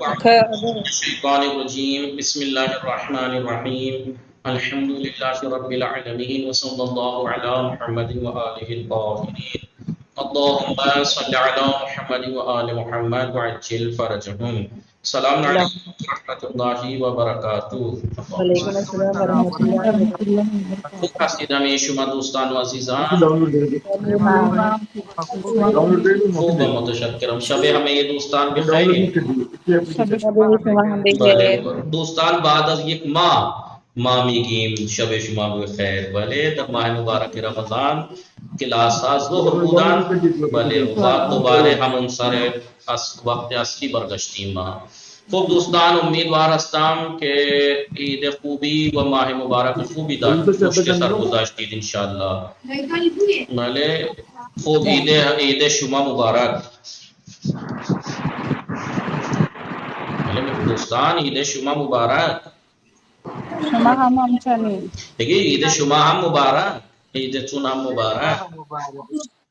الشیطان الرجیم بسم اللہ الرحمن الرحیم الحمد للہ رب العالمین وصلی اللہ علی محمد وآلہ الطاہرین اللہم صلی علی محمد وآل محمد وعجل فرجہم. السلام علیکم ورحمۃ اللہ وبرکاتہ. وعلیکم السلام ورحمۃ اللہ وبرکاتہ. خوب خستید ہمیں شما دوستان و عزیزان. خوب متشکرم. شب ہمیں یہ دوستان بخیر. بلے دوستان بعد از یک ماہ میگیم شب شما بخیر. بلے در ماہ مبارک رمضان کلاس ها ظهر بودن. بله و دوباره همون سر وقت اصلی برگشتیم ما. خوب دوستان امیدوار هستم که عید خوبی و ماه مبارک خوبی پشت سر گذاشتید انشاءالله. بله خوب عید شما مبارک. بله دوستان عید شما مبارک. شما هم همچنین. دیگه عید شما هم مبارک. عیدتون هم مبارک.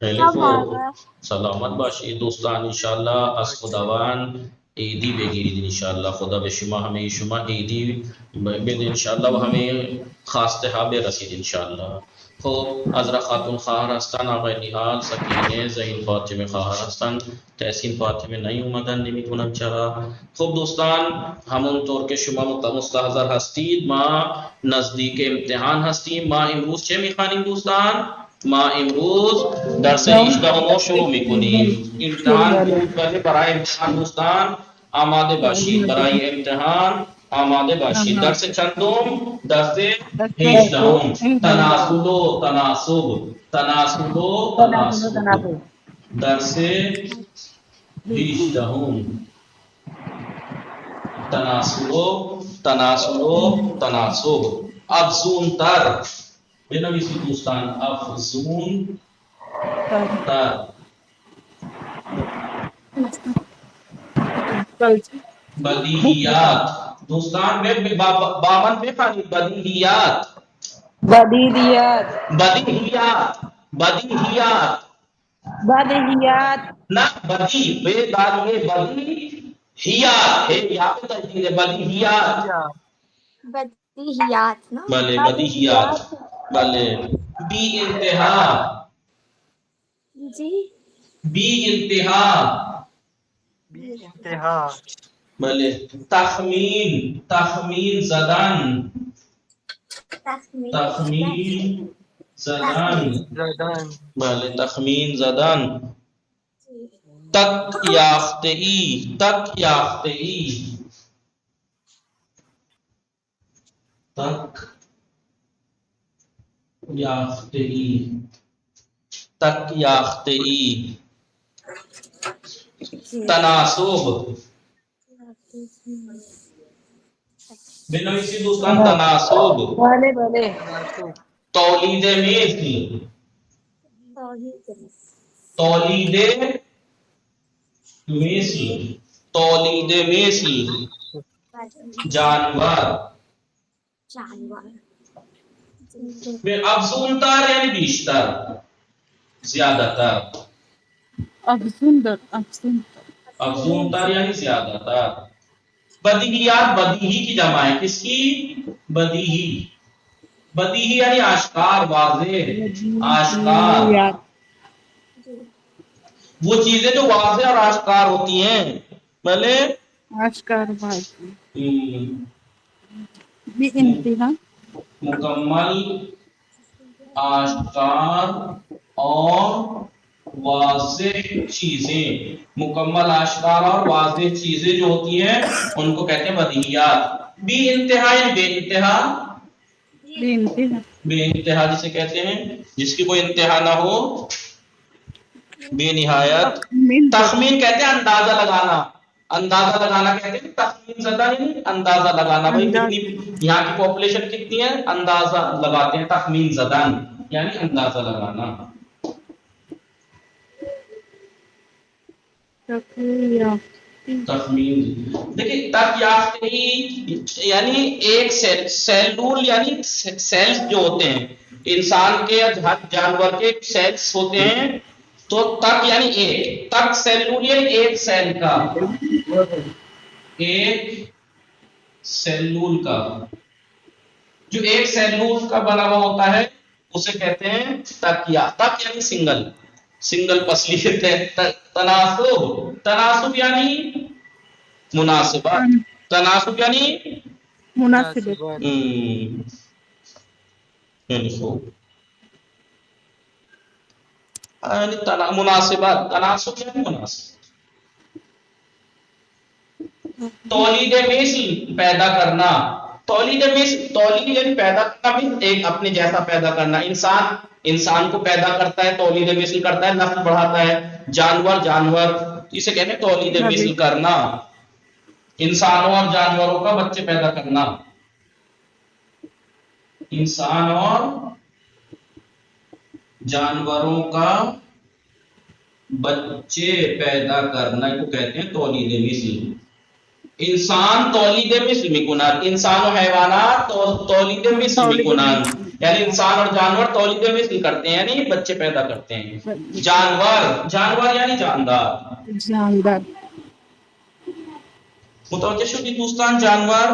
خیلی خوب سلامت باشید دوستان. انشاءالله از خداوند عیدی بگیرید انشاءالله. خدا به شما همه شما عیدی بده انشاءالله و همه خواسته ها برسید انشاءالله. خب عذرا خاتون خواهر هستن، آقای نیحال، سکینه، زهین فاطمه خواهر هستن، تحسین فاطمه نیومدن نمیدونم چرا. خب دوستان همونطور که شما مستحضر هستید ما نزدیک امتحان هستیم. ما امروز چه میخوانیم دوستان؟ ما امروز درس 18 شروع میکنیم. امتحان برای امتحان دوستان آماده باشید. برای امتحان آماده باشید. درس چندم؟ درس 18. تناسل و تناسب. تناسل و تناسب. درس 18. تناسل و تناسل و تناسب. افزون تر بنویسید دوستان. افزون تر. بدیهیات دوستان با من بخوانید. بدیهیات. بدیهیات. بدیهیات. بدیهیات. بدیهیات. نہ بدی بے دال میں بدیہیات ہے. یہاں پہ تجدید ہے. بدیہیات. بدیہیات نا. بلے بدیہیات. بلے بی انتہا. جی بی انتہا. انتہا. بلے تخمین. تخمین زدن. تخمین زدن. بلے تخمین زدن. تک یافتگی. تک یافتگی. تک یافتگی. تک یافتگی. تناسب. بنویسی دوستان تناسب. بله بله. تولید مثل. تولید مثل. تولید مثل. جانور. افزون تر یعنی بیشتر. زیادہ تر. افزون تر یعنی زیادہ تر. بدیہیات بدیہی کی جمع ہے. کس کی؟ بدیہی. بدیہی یعنی آشکار، واضح، آشکار. وہ چیزیں جو واضح اور آشکار ہوتی ہیں. بھلے آشکار واضح. بی انتہا. مکمل آشکار اور واضح چیزیں. مکمل آشکار اور واضح چیزیں جو ہوتی ہیں ان کو کہتے ہیں بدیہیات. بی انتہا یعنی بے انتہا. بے انتہا. بے انتہا جسے کہتے ہیں جس کی کوئی انتہا نہ ہو. بے نہایت. تخمین کہتے ہیں اندازہ لگانا. اندازہ لگانا کہتے ہیں. تخمین زدہ یعنی اندازہ لگانا. بھائی کتنی یہاں کی پاپولیشن کتنی ہے اندازہ لگاتے ہیں. تخمین زدہ یعنی اندازہ لگانا. تخمین. دیکھیں تک یافتگی یعنی ایک سیلول یعنی سیلز جو ہوتے ہیں انسان کے یا جانور کے سیلز ہوتے ہیں. تو تک یعنی ایک. تک سیلول یعنی ایک سیل کا. ایک سیلول کا، جو ایک سیلول کا بنا ہوا ہوتا ہے اسے کہتے ہیں تکیا. تک یعنی سنگل، سنگل پسلی. تناسب، تناسب یعنی مناسبت، تناسب یعنی مناسب مناسبت، تناسب یعنی مناسب. تولید مثل پیدا کرنا، تولید مثل، تولید یعنی پیدا کرنا بھی ایک اپنے جیسا پیدا کرنا. انسان انسان کو پیدا کرتا ہے، تولید مثل کرتا ہے، نسل بڑھاتا ہے. جانور جانور، اسے کہتے ہیں تولید مثل کرنا. انسانوں اور جانوروں کا بچے پیدا کرنا، انسان اور جانوروں کا بچے پیدا کرنا کو کہتے ہیں تولید مثل. انسان تولید مثل میکنن، انسان و حیوانات تولید مثل میکنن، یعنی انسان اور جانور تولید مثل کرتے ہیں یعنی بچے پیدا کرتے ہیں. جانور، جانور یعنی جاندار. جاندار متوجہ شدی دوستان؟ جانور.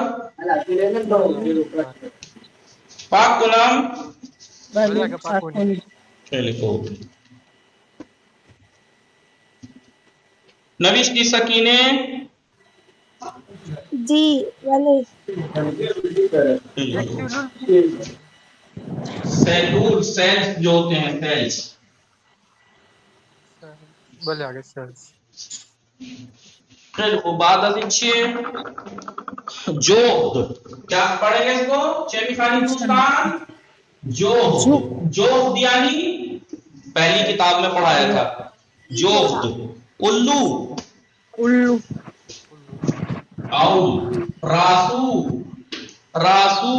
پاک غلام نوش کی سکینے جی والے سیلول، سیلز جو ہوتے ہیں سیلز. بولے آگے سر. بعد از اینچه جهد، کیا پڑھیں گے اس کو چیمی خانی دوستان؟ جهد، جهد یعنی پہلی کتاب میں پڑھایا تھا جهد. الو، الو اول. راسو، راسو.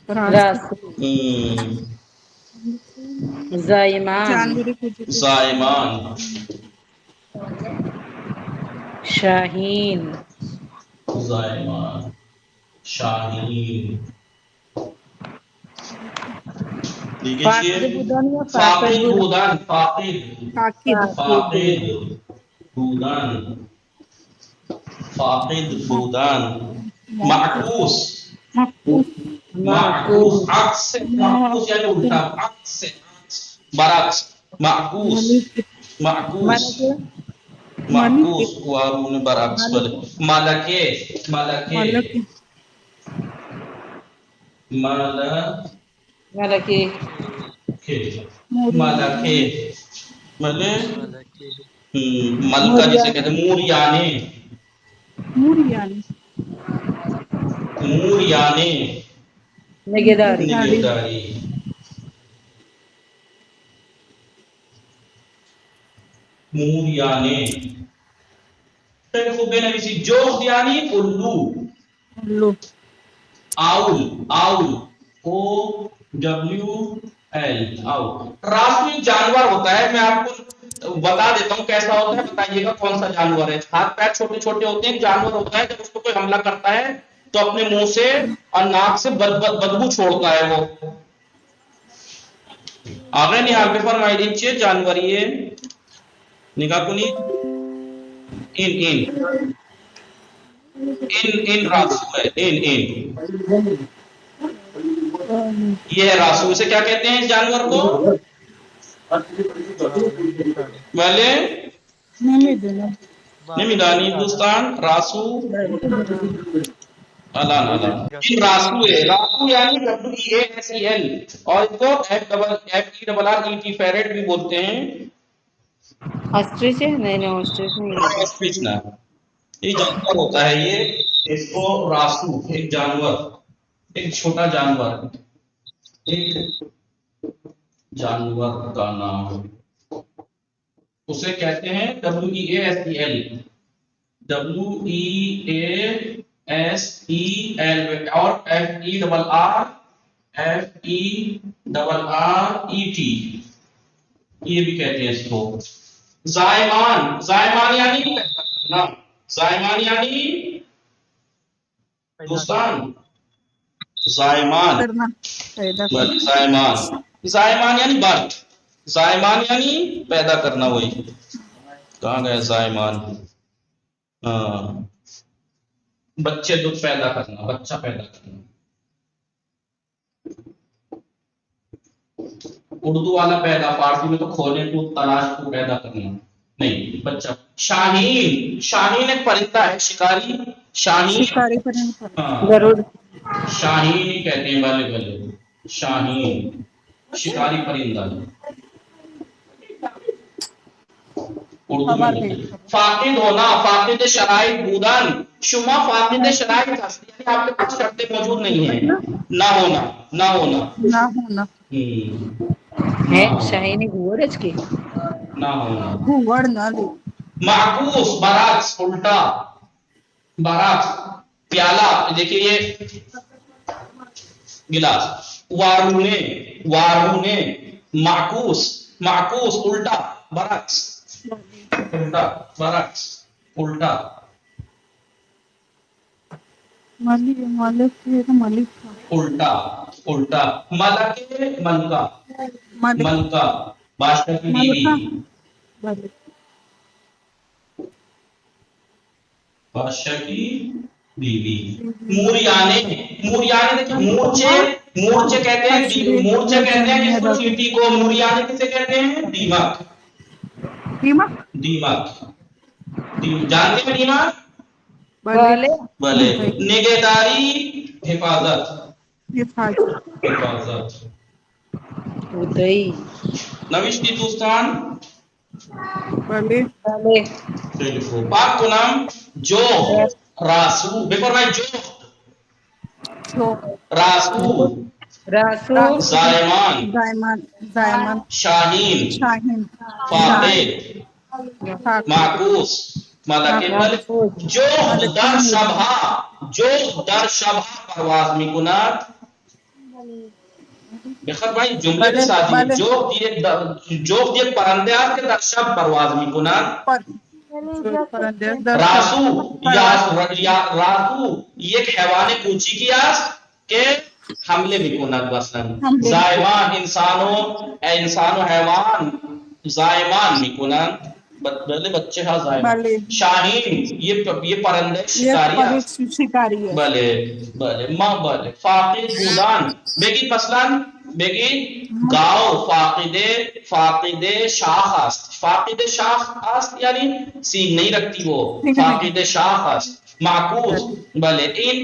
راسو. زائمان. جانوری کو جو زائمان. شاہین. زائمان، شاہین. فاقد بودن یا فاقد فاقد بودن، فاقد، تاکید فاقد بودن، فاقد بودن. معکوس، معکوس، عکس، معکوس یعنی الٹا، عکس، برعکس. معکوس، معکوس، معکوس وارون برعکس. ملکے، ملکے، ملکی. ملکے، ملکہ جسے کہتے ہیں موریانے، موریان موریانے، نگہداری. نگہداری. موریانے. پھر خوبے نویسی جوخ یعنی الو. الو آؤل، آؤل، او ڈبلیو ایل، آؤل. راسو ایک جانور ہوتا ہے، میں آپ کو بتا دیتا ہوں کیسا ہوتا ہے، بتائیے گا کون سا جانور ہے. ہاتھ پیر چھوٹے چھوٹے ہوتے ہیں. جانور ہوتا ہے جب اس کو کوئی حملہ کرتا ہے تو اپنے منہ سے اور ناک سے بدبو چھوڑتا ہے. وہ آگے نہیں آگے فرمائی دیجیے جانور یہ نگاہ کنی. ان راسو ہے، ان یہ ہے راسو. اسے کیا کہتے ہیں جانور کو؟ پہلے نمیدانی دوستان راسو. الان الان راسو ہے، راسو یعنی WEASEL اور اس کو FERRET فیرٹ بھی بولتے ہیں. آسٹریچ ہے؟ نہیں نہیں آسٹریچ نہیں. اسپیچ نہ یہ جانور ہوتا ہے. یہ اس کو راسو، ایک جانور، ایک چھوٹا جانور، ایک جانور کا نام، اسے کہتے ہیں WEASEL. WEASEL اور FERRET یہ بھی کہتے ہیں اس کو. زائمان، زائمان یعنی پیدا کرنا، زائمان یعنی دوستان زائمان، زائمان، زائمان یعنی برتھ، زائمان یعنی پیدا کرنا. وہی کہاں گئے زائمان؟ ہاں بچے دودھ پیدا کرنا، بچہ پیدا کرنا. اردو والا پیدا، فارسی میں تو کھولنے کو تلاش کو پیدا کرنا نہیں، بچہ. شاہین، شاہین ایک پرندہ ہے، شکاری. شاہین، شکاری پرندہ. ہاں ضرور. شاہین ہی کہتے ہیں، بلے بلے شاہین شکاری پرندہ. اردو میں بولتے ہیں. فاقد ہونا، فاقد شرائط بودن، شما فاقد شرائط ہستی، یعنی آپ کے پاس شرطیں موجود نہیں ہیں. نہ ہونا، نہ ہونا. نہ ہونا. ہے شاہینی گورج کی. نہ ہونا. گھوڑ نہ لے. معکوس، برعکس، الٹا، برعکس. پیالہ، دیکھیے یہ گلاس. وارونے، وارونے. معکوس، معکوس الٹا، برعکس، الٹا، برعکس، الٹا. ملک، ملک یہ تو ملک تھا. الٹا، الٹا. ملکے، ملکہ، ملک، ملکہ بادشاہ کی بیوی. ملکہ. ملک. بادشاہ کی بیوی. موریانے، موریانے دیکھیں، مورچے، مورچے کہتے ہیں، مورچے کہتے ہیں کس کو؟ چیٹی کو. موریانے کسے کہتے ہیں؟ دیمک. دیمک. دیمک، جانتے ہیں دیمک؟ بولے. بھلے. نگہداری، حفاظت، حفاظت. حفاظت. ادئی. نوشتی دوستان. بلے. بولے. پاک کنم، جو، راسو. بفور مائی جو، چھو. راسو. رسول. راسو. زائمان، زائمان. زائمان. شاہین، شاہین. فاقد، فاقد. معکوس، ملکه. بله. محفوظ. جغد ملک در محمود. شبها، جغد در شبها پرواز میکند. بخیر بھائی جمله بله. سازی. بله. جغد یک پرنده است که در شب پرواز میکند. پر. پرنده در شب راسو پرواز. یا راسو یک حیوان کوچیکی است که حمله میکند. مثلا حمله. زایمان، انسان و حیوان زایمان میکنند. بله بچه ها زایمان. بله. شاہین یہ پرندے یہ شکاری پری است. شکاری ہے. بله بله ما بله. فاقد بودن بگید، مثلا بگید گاو فاقد شاخ است. فاقد شاخ است یعنی سینگ نہیں رکھتی وہ، فاقد شاخ است. معکوس، بله این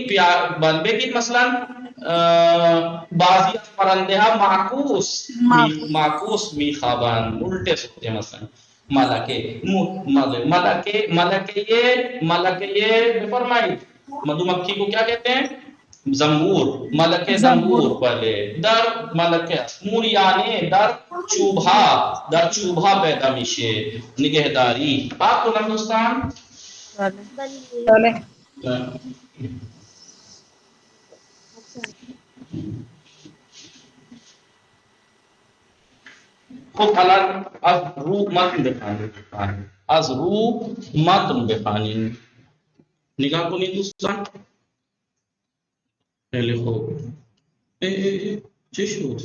بله بگید مثلا بعضی از پرنده ها معکوس میخوابند، الٹے سوتے ہیں. مثلا ملکه، ملکه یہ فرمائی. مدھو مکھی کو کیا کہتے ہیں؟ زنبور. ملکه زنبور. بله. در ملکه. موریانه در چوبها پیدا میشه. نگهداری. آپ کو دوستان. بولے. خب الان از رو متن بخوانید، از رو متن بخوانید. نگاه کنید دوستان. خیلی خوب. چه شد؟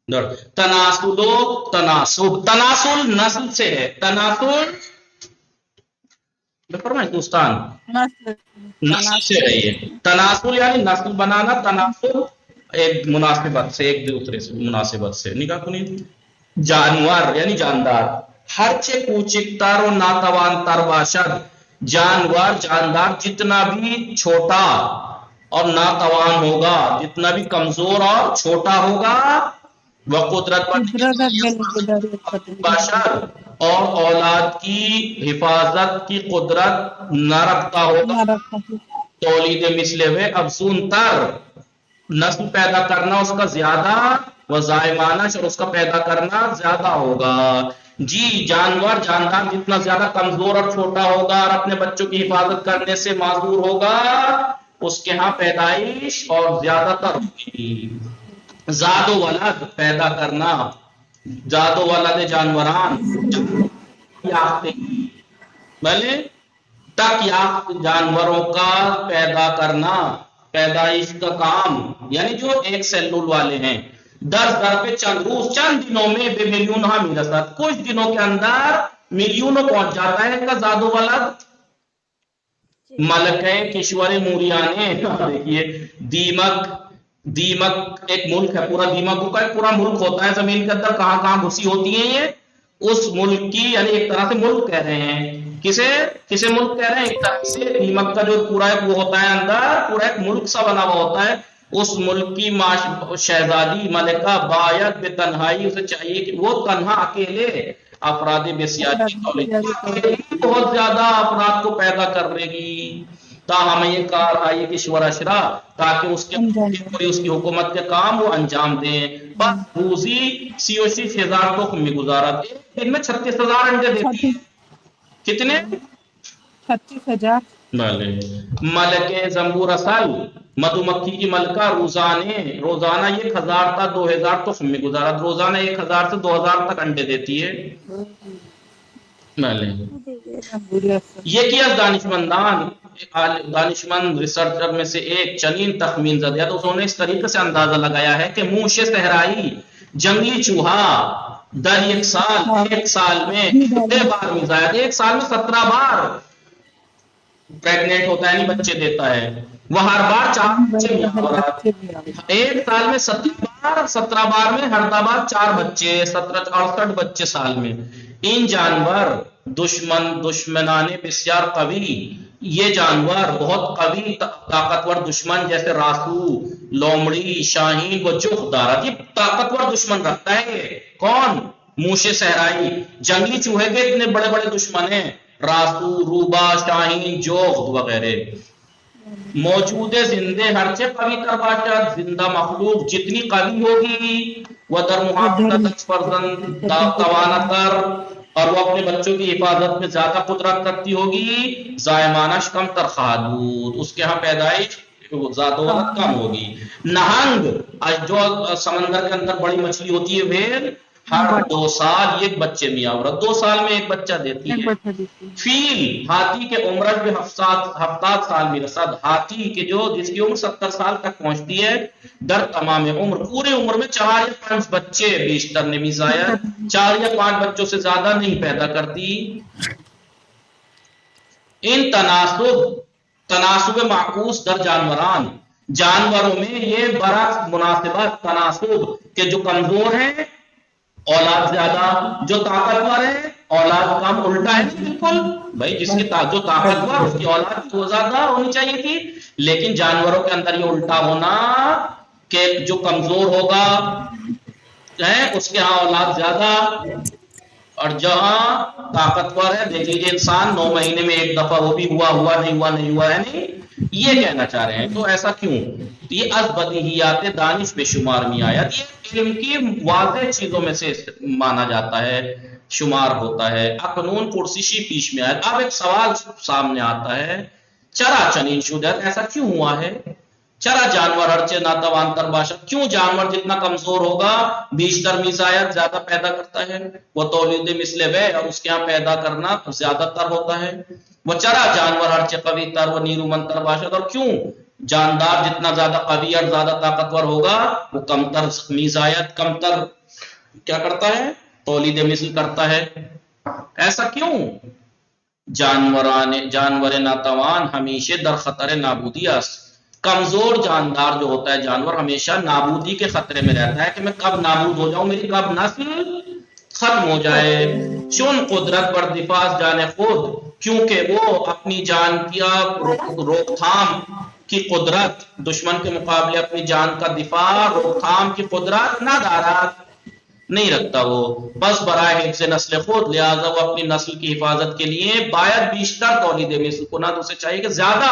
در تناسل و تناسب. تناسل نسل سے ہے. تناسل فرمائیں دوستان، نسل سے رہی ہے. تناسل یعنی نسل بنانا، تناسل ایک مناسبت سے، ایک دوسرے سے مناسبت سے. نگاہ کنید. جانور یعنی جاندار. ہرچه کوچکتر و ناتوانتر باشد. جاندار جتنا بھی چھوٹا اور ناتوان ہوگا، جتنا بھی کمزور اور چھوٹا ہوگا، وہ قدرت باشد اور اولاد کی حفاظت کی قدرت نہ رکھتا ہوگا. تولید مثل ہوئے افزون تر، نسل پیدا کرنا اس کا زیادہ، وزائمانش اور اس کا پیدا کرنا زیادہ ہوگا. جی جاندار جتنا زیادہ کمزور اور چھوٹا ہوگا اور اپنے بچوں کی حفاظت کرنے سے معذور ہوگا، اس کے ہاں پیدائش اور زیادہ تر ہوگی. زاد و ولد پیدا کرنا، زاد و ولد جانوران یافتگی، بھلے تک یافت جانوروں کا پیدا کرنا، پیدائش کا کام، یعنی جو ایک سیلول والے ہیں. در پہ چند روز، چند دنوں میں بے ملین میرسات، کچھ دنوں کے اندر ملینوں پہنچ جاتا ہے ان کا زاد و ولد. ملکہ کشور موریانے، دیکھیے دیمک ایک ملک ہے، پورا دیمک کا ایک پورا ملک ہوتا ہے زمین کے اندر، کہاں کہاں گھسی ہوتی ہیں یہ، اس ملک کی، یعنی ایک طرح سے ملک کہہ رہے ہیں، کسے ملک کہہ رہے ہیں، ایک طرح سے دیمک کا جو پورا ایک وہ ہوتا ہے اندر، پورا ایک ملک سا بنا ہوا ہوتا ہے، اس ملک کی شہزادی ملکہ باید بے تنہائی، اسے چاہیے کہ وہ تنہا اکیلے افراد بسیاری بہت زیادہ افراد کو پیدا کر لے گی، تاہم یہ کار آئی کشور اشرا، تاکہ اس کے اس کی حکومت کے کام وہ انجام دیں، بس روزی 36,000 تخم میں گزارا، ایک دن میں 36,000 انڈے دیتی ہے، کتنے؟ 36,000۔ بھلے ملکہ زمبور اصل، مدو مکھی کی ملکہ روزانہ 1,000 تا 2,000 تخم میں گزارا، روزانہ 1,000 سے 2,000 تک انڈے دیتی ہے۔ بھلے یہ کیا دانشمند ریسرچر میں سے ایک چنین تخمین زدہ، تو انہوں نے اس طریقے سے اندازہ لگایا ہے کہ موش صحرائی جنگلی چوہا در ایک سال میں کتنے بار میزائد، ایک سال میں 17 بار پریگنیٹ ہوتا ہے، یعنی بچے دیتا ہے، وہ ہر بار 4 بچے، ایک سال میں 17 بار میں ہر بار 4 بچے، 68 بچے سال میں۔ ان جانور دشمنان بسیار قوی، یہ جانور بہت قوی طاقتور دشمن جیسے راسو، لومڑی، شاہین و جغ دارت، یہ طاقتور دشمن رکھتا ہے۔ یہ کون؟ موش صحرائی، جنگلی چوہے کے اتنے بڑے بڑے دشمن ہیں، راسو، روبا، شاہین، جوغ وغیرہ۔ موجود زندے ہرچے قوی تر باشد، زندہ مخلوق جتنی قوی ہوگی، وہ در محافظت فرزند توانتر، اور وہ اپنے بچوں کی حفاظت میں زیادہ قدرت رکھتی ہوگی، زائمانش کم تر خواہد بود، اس کے ہاں پیدائش زادولت کم ہوگی۔ نہنگ، جو سمندر کے اندر بڑی مچھلی ہوتی ہے ویل، ہر 2 سال ایک بچے میاں عورت 2 سال میں ایک بچہ دیتی ہے۔ فیل، ہاتھی کے عمرش بھی 70 سال میں رسد، ہاتھی کے جس کی عمر 70 سال تک پہنچتی ہے، در تمام عمر، پورے عمر میں 4 یا 5 بچے، بیشتر نمی زائد 4 یا 5 بچوں سے زیادہ نہیں پیدا کرتی۔ ان تناسب معکوس در جانوروں میں یہ برعکس مناسبت تناسب کہ جو کمزور ہیں اولاد زیادہ، جو طاقتور ہے اولاد کم، الٹا ہے بالکل بھائی، جس کی جو طاقتور اس کی اولاد تو زیادہ ہونی چاہیے تھی، لیکن جانوروں کے اندر یہ الٹا ہونا کہ جو کمزور ہوگا اس کے ہاں اولاد زیادہ، اور جہاں طاقتور ہے، دیکھ لیجیے انسان 9 مہینے میں ایک دفعہ وہ بھی ہوا نہیں ہوا ہے نہیں، یہ کہنا چاہ رہے ہیں۔ تو ایسا کیوں؟ یہ از بدیہیات دانش بے شمار میں آیت، یہ علم کی واضح چیزوں میں سے مانا جاتا ہے، شمار ہوتا ہے۔ اقنون پرسشی پیش میں آیت، اب ایک سوال سامنے آتا ہے، چرا چنین شدت، ایسا کیوں ہوا ہے؟ چرا جانور ہرچے ناتوان تر باشد، کیوں جانور جتنا کمزور ہوگا بیشتر میزایت زیادہ پیدا کرتا ہے، وہ تولید مثل وے، اور اس کے ہاں پیدا کرنا زیادہ تر ہوتا ہے، وہ چرا جانور ہرچے قوی تر و نیرو من تر باشد، اور کیوں جاندار جتنا زیادہ قوی اور زیادہ طاقتور ہوگا وہ کم تر میزایت، کم تر کیا کرتا ہے، تولید مثل کرتا ہے، ایسا کیوں؟ جانور ناتوان ہمیشہ در خطر نابودی است، کمزور جاندار جو ہوتا ہے جانور ہمیشہ نابودی کے خطرے میں رہتا ہے کہ میں کب نابود ہو جاؤں، میری کب نسل ختم ہو جائے۔ چون قدرت پر دفاع جانے خود، کیونکہ وہ اپنی جان کی روک تھام کی قدرت، دشمن کے مقابلے اپنی جان کا دفاع روک تھام کی قدرت نہ دارات نہیں رکھتا، وہ بس برائے حفظ نسل خود، لہذا وہ اپنی نسل کی حفاظت کے لیے باید بیشتر تولید مثل کو، نہ تو اسے چاہیے کہ زیادہ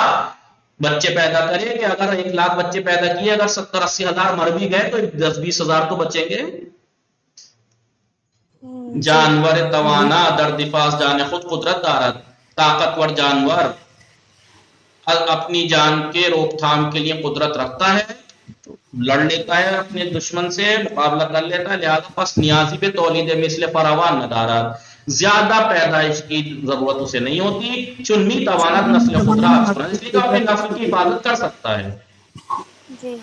بچے پیدا کرے، کہ اگر 1,00,000 بچے پیدا کیے، اگر 70-80 ہزار مر بھی گئے تو 10-20 ہزار تو بچیں گے۔ جانور توانا در دفاع جانے خود قدرت دارت، طاقتور جانور اپنی جان کے روک تھام کے لیے قدرت رکھتا ہے، لڑ لیتا ہے اپنے دشمن سے، مقابلہ کر لیتا ہے، لہذا پس نیازی پہ تولید مثل فراوان ندارت، زیادہ پیدائش کی ضرورت اسے نہیں ہوتی، چنمی توانت نسل خدرات، اس لیے اپنے نسل کی حفاظت کر سکتا ہے۔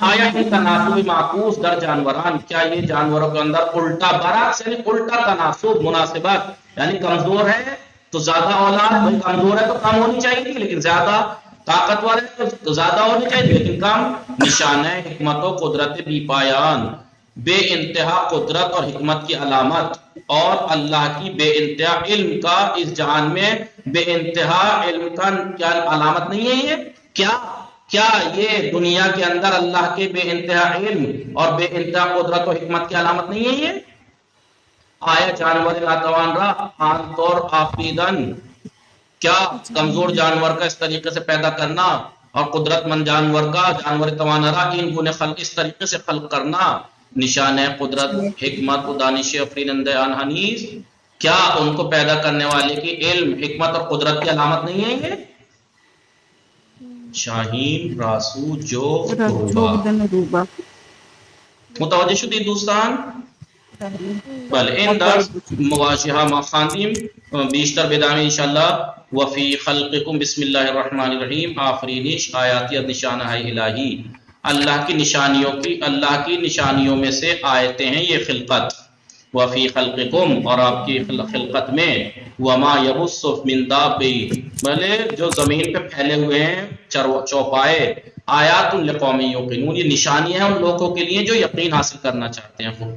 آیا یہ تناسب معکوس در جانوران، کیا یہ جانوروں کے اندر الٹا برعکس، یعنی الٹا تناسب مناسبت، یعنی کمزور ہے تو زیادہ اولاد، کمزور ہے تو کم ہونی چاہیے تھی لیکن زیادہ، طاقتور ہے زیادہ ہونے چاہیے لیکن کم، نشان ہے حکمت و قدرت بی پایان، بے انتہا قدرت اور حکمت کی علامت، اور اللہ کی بے انتہا علم کا اس جہان میں بے انتہا علم کا کیا علامت نہیں ہے یہ؟ کیا یہ دنیا کے اندر اللہ کے بے انتہا علم اور بے انتہا قدرت و حکمت کی علامت نہیں ہے یہ؟ آیا جانور ناتوان را عام طور آفریدن، کیا کمزور جانور کا اس طریقے سے پیدا کرنا اور قدرت مند جانور کا، جانور توانرا ان گنے خلق اس طریقے سے خلق کرنا نشان ہے قدرت حکمت و دانش افرینند آن حنیز، کیا ان کو پیدا کرنے والے کی علم حکمت اور قدرت کی علامت نہیں ہے یہ؟ شاہین راسو جو روبا متوجہ شدید دوستان؟ بله این درس مواشیها ما خواندیم، بیشتر بدانیم انشاءاللہ. وفی خلقکم بسم اللہ الرحمن الرحیم، آفرینش آیاتی نشانہ الہی، اللہ کی نشانیوں میں سے آیتیں ہیں یہ خلقت. وفی خلقکم اور آپ کی خلقت میں، وما یبث من دابۃ بھلے جو زمین پہ پھیلے ہوئے ہیں چوپائے، آیات لقوم یوقنون یہ نشانیاں ہیں ان لوگوں کے لیے جو یقین حاصل کرنا چاہتے ہیں،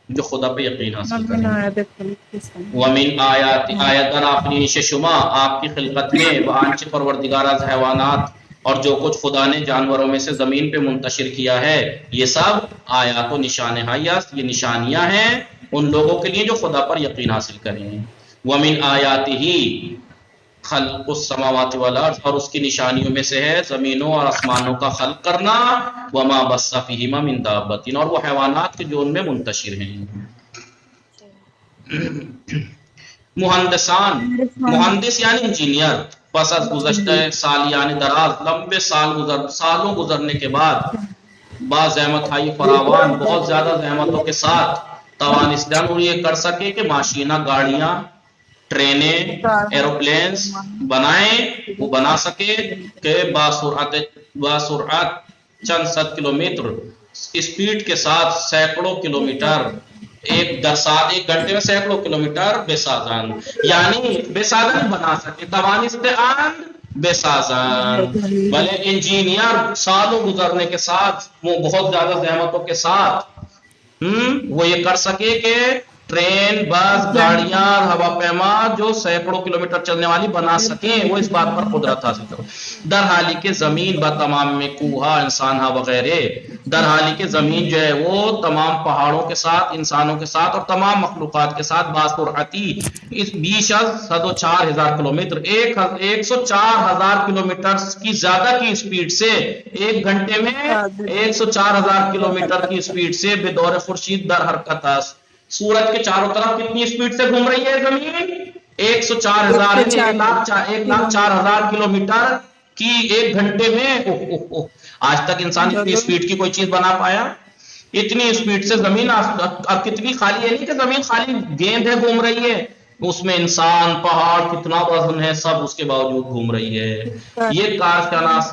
جو خدا پہ یقین حاصل کریں. ومن آیات در آفرینش شما آپ کی خلقت میں، وانچ پروردگار از حیوانات اور جو کچھ خدا نے جانوروں میں سے زمین پہ منتشر کیا ہے، یہ سب آیات و نشانہ یہ نشانیاں ہیں ان لوگوں کے لیے جو خدا پر یقین حاصل کریں. ومن آیاتہ خلق السماوات والارض اور اس کی نشانیوں میں سے ہے زمینوں اور آسمانوں کا خلق کرنا، وما بث فیہما من دابۃ اور وہ حیوانات کے جو ان میں منتشر ہیں. مہندس یعنی انجینئر، پس از گزشتہ سال یعنی دراز لمبے سالوں گزرنے کے بعد، با زحمت ہائی فراوان بہت زیادہ زحمتوں کے ساتھ، توانستان وہ یہ کر سکے کہ ماشینہ گاڑیاں ٹرینیں ایروپلینز بنائیں، وہ بنا سکے کہ باسرعت چند صد کلومیٹر اسپیڈ کے ساتھ سینکڑوں کلومیٹر ایک گھنٹے میں سینکڑوں کلومیٹر بے سازان، یعنی بے سازان بنا سکے، توانستان بے سازان. بھلے انجینئر سالوں گزرنے کے ساتھ وہ بہت زیادہ زحمتوں کے ساتھ وہ یہ کر سکے کہ ٹرین بس گاڑیاں اور ہوا پیما جو سینکڑوں کلومیٹر چلنے والی بنا سکیں، وہ اس بات پر قدرت حاصل کرو. در حالی کے زمین با تمام میں کوہا انسانہ وغیرہ، در حالی کے زمین جو ہے وہ تمام پہاڑوں کے ساتھ، انسانوں کے ساتھ اور تمام مخلوقات کے ساتھ باسرعتی اس بیش از 104,000 کلومیٹر 104,000 کلومیٹر کی زیادہ کی اسپیڈ سے ایک گھنٹے میں 104,000 کلومیٹر کی اسپیڈ سے بدور خورشید در حرکت است. سورج کے چاروں طرف کتنی اسپیڈ سے گھوم رہی ہے زمین؟ 104,000 1,04,000 کلومیٹر کی ایک گھنٹے میں. آج تک انسان اتنی اسپیڈ کی کوئی چیز بنا پایا؟ اتنی اسپیڈ سے زمین اب کتنی خالی ہے، نہیں کہ زمین خالی گیند ہے گھوم رہی ہے، اس میں انسان پہاڑ کتنا وزن ہے سب اس کے باوجود گھوم رہی ہے. یہ کارشناس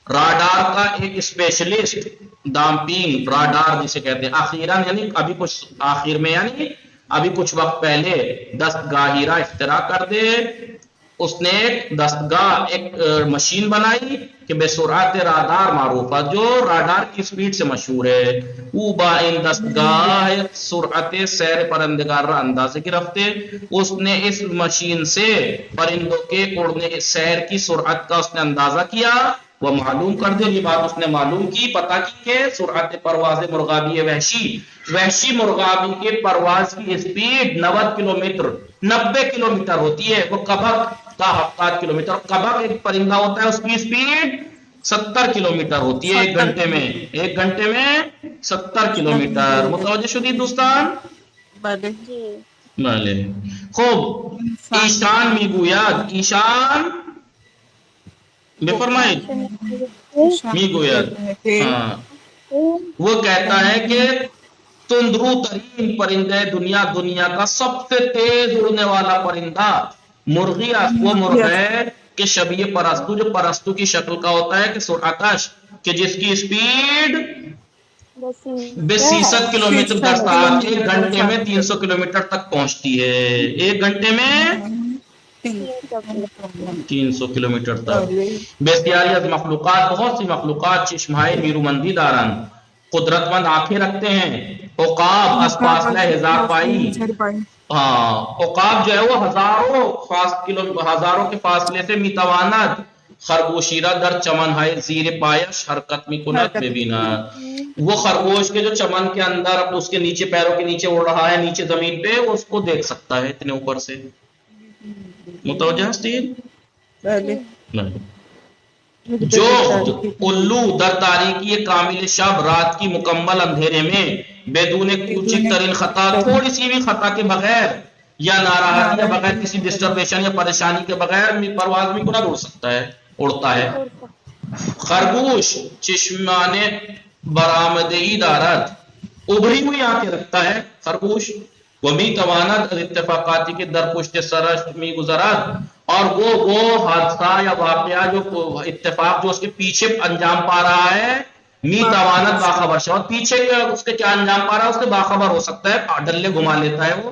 راڈار کا ایک اسپیشلسٹ دامپینگ راڈار جسے کہتے ہیں، اخیراً یعنی ابھی کچھ آخر میں یعنی ابھی کچھ وقت پہلے دستگاہیرہ اختراع کر دے، اس نے دستگاہ ایک مشین بنائی کہ بے سرعت رادار معروف ہے، جو راڈار کی سپیڈ سے مشہور ہے. او با ان دستگاہ سرعت سیر پرندگار را اندازے گرفتے، اس نے اس مشین سے پرندوں کے اڑنے سیر کی سرعت کا اس نے اندازہ کیا، وہ معلوم کر دے. یہ بات اس نے معلوم کی، پتہ کی کہ سرعت پرواز مرغابی وحشی مرغابی کے پرواز کی اسپیڈ 90 کلومیٹر ہوتی ہے. وہ کبک کا 70 کلومیٹر، کبک ایک پرندہ ہوتا ہے اس کی اسپیڈ 70 کلومیٹر ہوتی ہے ایک گھنٹے میں 70 کلومیٹر. متوجہ شدید دوستان؟ بله. خوب ایشان میگوید، ایشان بفرمائید میگوید، وہ کہتا ہے کہ تندرو ترین پرندہ دنیا کا سب سے تیز اڑنے والا پرندہ مرغی وہ مرغ ہے کہ شبیہ پرستو، جو پرستو کی شکل کا ہوتا ہے، کہ سرعتش کہ جس کی اسپیڈ 260 کلومیٹر در ساعت، ایک گھنٹے میں 300 کلومیٹر تک پہنچتی ہے. ایک گھنٹے میں 300 کلومیٹر تک بسیاری از مخلوقات بہت سی مخلوقات چشمہائے نیرومندی دارن قدرت مند آنکھیں رکھتے ہیں عقاب از فاصلہ ہزار پائی ہاں عقاب جو ہے وہ ہزاروں کے فاصلے سے میتواند خرگوشیرہ در چمن ہے زیر پایش حرکت می کنت ببینت وہ خرگوش کے جو چمن کے اندر اس کے نیچے پیروں کے نیچے اڑ رہا ہے نیچے زمین پہ اس کو دیکھ سکتا ہے اتنے اوپر سے متوجہ ہستید نہیں جو الو در تاریکی کامل شب رات کی مکمل اندھیرے میں بدون کوچک ترین خطا تھوڑی سی بھی خطا کے بغیر یا ناراحتی یا بغیر کسی ڈسٹربیشن یا پریشانی کے بغیر پرواز میں کنہ اڑتا ہے خرگوش چشمان برآمدگی دارد ابھری ہوئی آنکھیں رکھتا ہے خرگوش ومی تواند اتفاقاتی کے در پشت سرش می گزرد اور وہ حادثہ یا واقعہ جو اتفاق جو اس کے پیچھے انجام پا رہا ہے می توانت باخبر شد اور پیچھے اس کے کیا انجام پا رہا ہے اس کے باخبر ہو سکتا ہے ڈلے گھما لیتا ہے وہ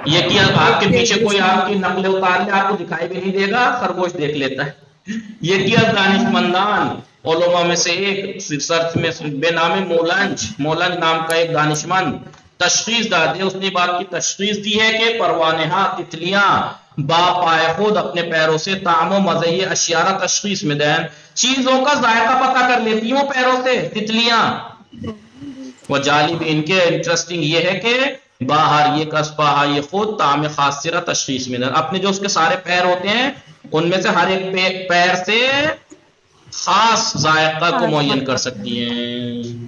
یہ کہ آپ کے پیچھے کوئی آپ کی نقل اتار لے آپ کو دکھائی بھی نہیں دے گا خرگوش دیکھ لیتا ہے یہ کہ دانش مندان علماء میں سے ایک سرچ میں بے نام مولنج نام کا ایک دانشمند تشخیص دادے اس نے بات کی تشخیص دی ہے کہ پروانہا تتلیاں با پائے خود اپنے پیروں سے طعم و مزے اشیارہ تشخیص میں دین چیزوں کا ذائقہ پتہ کر لیتی ہوں پیروں سے تتلیاں وہ جالب ان کے انٹرسٹنگ یہ ہے کہ باہر یہ کسبہ یہ خود طعم خاصرہ تشخیص میں دین اپنے جو اس کے سارے پیر ہوتے ہیں ان میں سے ہر ایک پیر سے خاص ذائقہ کو معین کر سکتی ہیں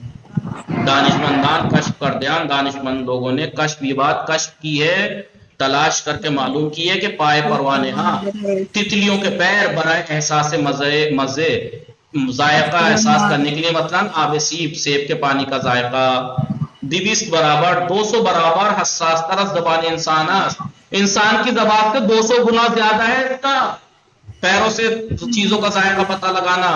دانشمندان کشف کر دیان دانشمند لوگوں نے کشف یہ بات کشف کی ہے تلاش کر کے معلوم کی ہے کہ پائے پروانہا تتلیوں کے پیر برائے احساس مزے ذائقہ احساس کرنے کے لیے مثلا آب سیب کے پانی کا ذائقہ 200 برابر 200 برابر حساس تر زبان انسان کی زبان سے 200 گنا زیادہ ہے اس کا پیروں سے چیزوں کا ذائقہ پتہ لگانا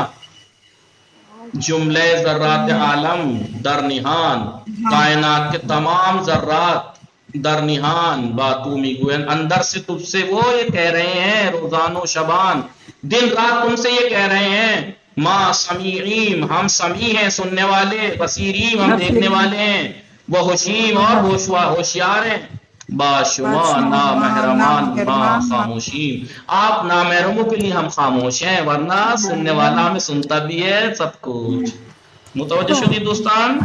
جملے ذرات عالم در نہان کائنات کے تمام ذرات در نہان باتوں میں گوین اندر سے تجھ سے وہ یہ کہہ رہے ہیں روزان و شبان دن رات تم سے یہ کہہ رہے ہیں ما سمیعیم ہم سمیع ہیں سننے والے بصیریم ہم دیکھنے والے ہیں وہ ہوشیم اور ہوشیار ہیں باشما نامحرمان ما خاموشیم آپ نامحرموں کے لیے ہم خاموش ہیں ورنہ سننے والا ہمیں سنتا بھی ہے سب کچھ متوجہ شدید دوستان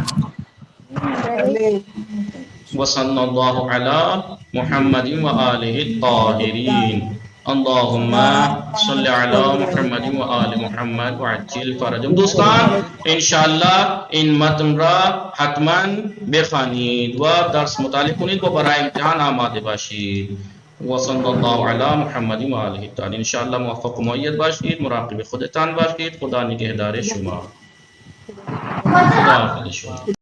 وصلی اللہ علی محمد وآلہ الطاہرین اللہم صلی علی محمد وآل محمد وعجل فرجم دوستان انشاءاللہ ان متن را حتما بخوانید و درس مطالعہ کنید و برای امتحان آماده باشید وصلی اللہ علی محمد وآلہ الطاہرین انشاءاللہ موفق و مؤید باشید مراقب خودتان باشید خدا نگہدار شما خدا حافظ شما